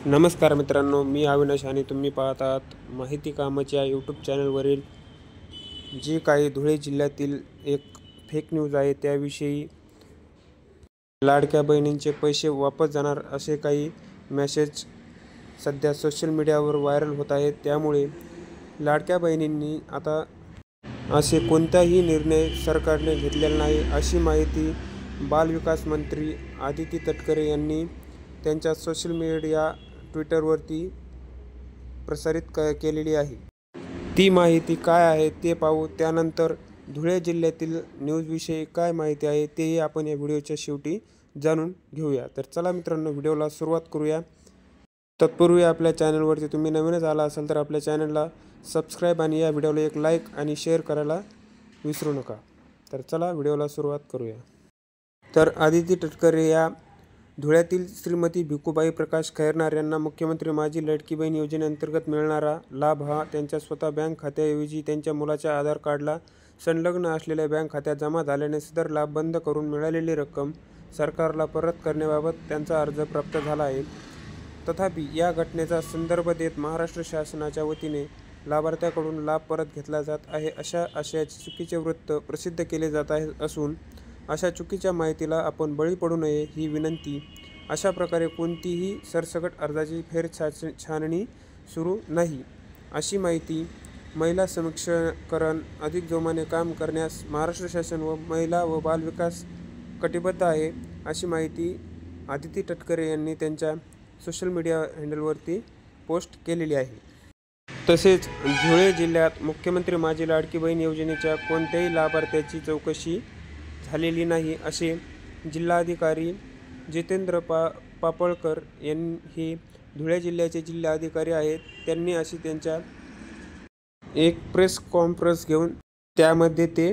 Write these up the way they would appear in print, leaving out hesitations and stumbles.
नमस्कार मित्रांनो, मी अविनाश आणि तुम्ही पाहत आहात माहिती कामाच्या यूट्यूब चॅनलवरील जी काही धुळे जिल्ह्यातील एक फेक न्यूज आहे त्याविषयी लाडक्या बहिणींचे पैसे वापस जाणार असे काही मेसेज सध्या सोशल मीडियावर व्हायरल होत आहेत। त्यामुळे लाडक्या बहिणींनी आता असे कोणताही निर्णय सरकारने घेतलेला नाही अशी माहिती बालविकास मंत्री आदिती तटकरे यांनी त्यांच्या सोशल मीडिया ट्विटरवरती प्रसारित केलेली आहे। ती माहिती काय आहे ते पाहू। त्यानंतर धुळे जिल्ह्यातील न्यूजविषयी काय माहिती आहे तेही आपण या व्हिडिओच्या शेवटी जाणून घेऊया। तर चला मित्रांनो, व्हिडिओला सुरुवात करूया। तत्पूर्वी आपल्या चॅनलवरती तुम्ही नवीनच आला असाल तर आपल्या चॅनलला सबस्क्राईब आणि या व्हिडिओला एक लाईक आणि शेअर करायला विसरू नका। तर चला व्हिडिओला सुरुवात करूया। तर आदिती तटकरे या धुळ्यातील श्रीमती भिकूबाई प्रकाश खैरनार यांना मुख्यमंत्री माझी लाडकी बहीण योजनेअंतर्गत मिळणारा लाभ हा त्यांच्या स्वतः बँक खात्याऐवजी त्यांच्या मुलाच्या आधार कार्डला संलग्न असलेल्या बँक खात्यात जमा झाल्याने सदर लाभ बंद करून मिळालेली रक्कम सरकारला परत करण्याबाबत त्यांचा अर्ज प्राप्त झाला आहे। तथापि या घटनेचा संदर्भ देत महाराष्ट्र शासनाच्या वतीने लाभार्थ्याकडून लाभ परत घेतला जात आहे अशा आशयाचे चुकीचे वृत्त प्रसिद्ध केले जात आहे असून अशा चुकीच्या माहितीला आपण बळी पडू नये ही विनंती। अशा प्रकारे कोणतीही सरसकट अर्जाची छाननी सुरू नाही अशी माहिती। महिला सक्षमीकरण अधिक जोमाने काम करण्यास महाराष्ट्र शासन व महिला व बालविकास कटिबद्ध आहे अशी माहिती आदिती तटकरे यांनी त्यांच्या सोशल मीडिया हँडलवरती पोस्ट केलेली आहे। तसेच धुळे जिल्ह्यात मुख्यमंत्री माझी लाडकी बहीण योजनेच्या कोणत्याही लाभार्थ्याची चौकशी झालेली नाही असे जिल्हाधिकारी जितेंद्र पापळकर यांनी धुळे जिल्ह्याचे जिल्हाधिकारी आहेत त्यांनी अशी त्यांच्या एक प्रेस कॉन्फरन्स घेऊन त्यामध्ये ते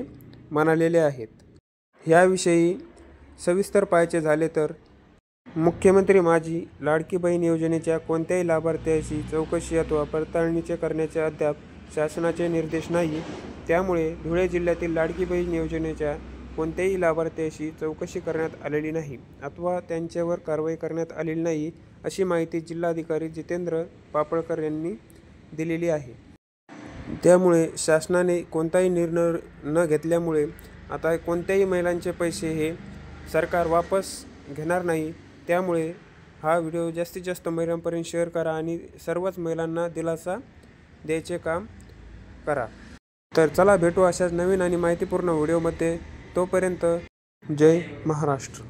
म्हणालेले आहेत। याविषयी सविस्तर पाहायचे झाले तर मुख्यमंत्री माझी लाडकी बहीण योजनेच्या कोणत्याही लाभार्थ्याची चौकशी अथवा पडताळणी करण्याचे अद्याप शासनाचे निर्देश नाही। त्यामुळे धुळे जिल्ह्यातील लाडकी बहीण योजनेच्या कोणत्याही लाभार्थ्याशी चौकशी करण्यात आलेली नाही अथवा त्यांच्यावर कारवाई करण्यात आलेली नाही अशी माहिती जिल्हाधिकारी जितेंद्र पापळकर यांनी दिलेली आहे। त्यामुळे शासनाने कोणताही निर्णय न घेतल्यामुळे आता कोणत्याही महिलांचे पैसे हे सरकार वापस घेणार नाही। त्यामुळे हा व्हिडिओ जास्तीत जास्त महिलांपर्यंत शेअर करा आणि सर्वच महिलांना दिलासा द्यायचे काम करा। तर चला भेटू अशाच नवीन आणि माहितीपूर्ण व्हिडिओमध्ये। तोपर्यंत जय महाराष्ट्र।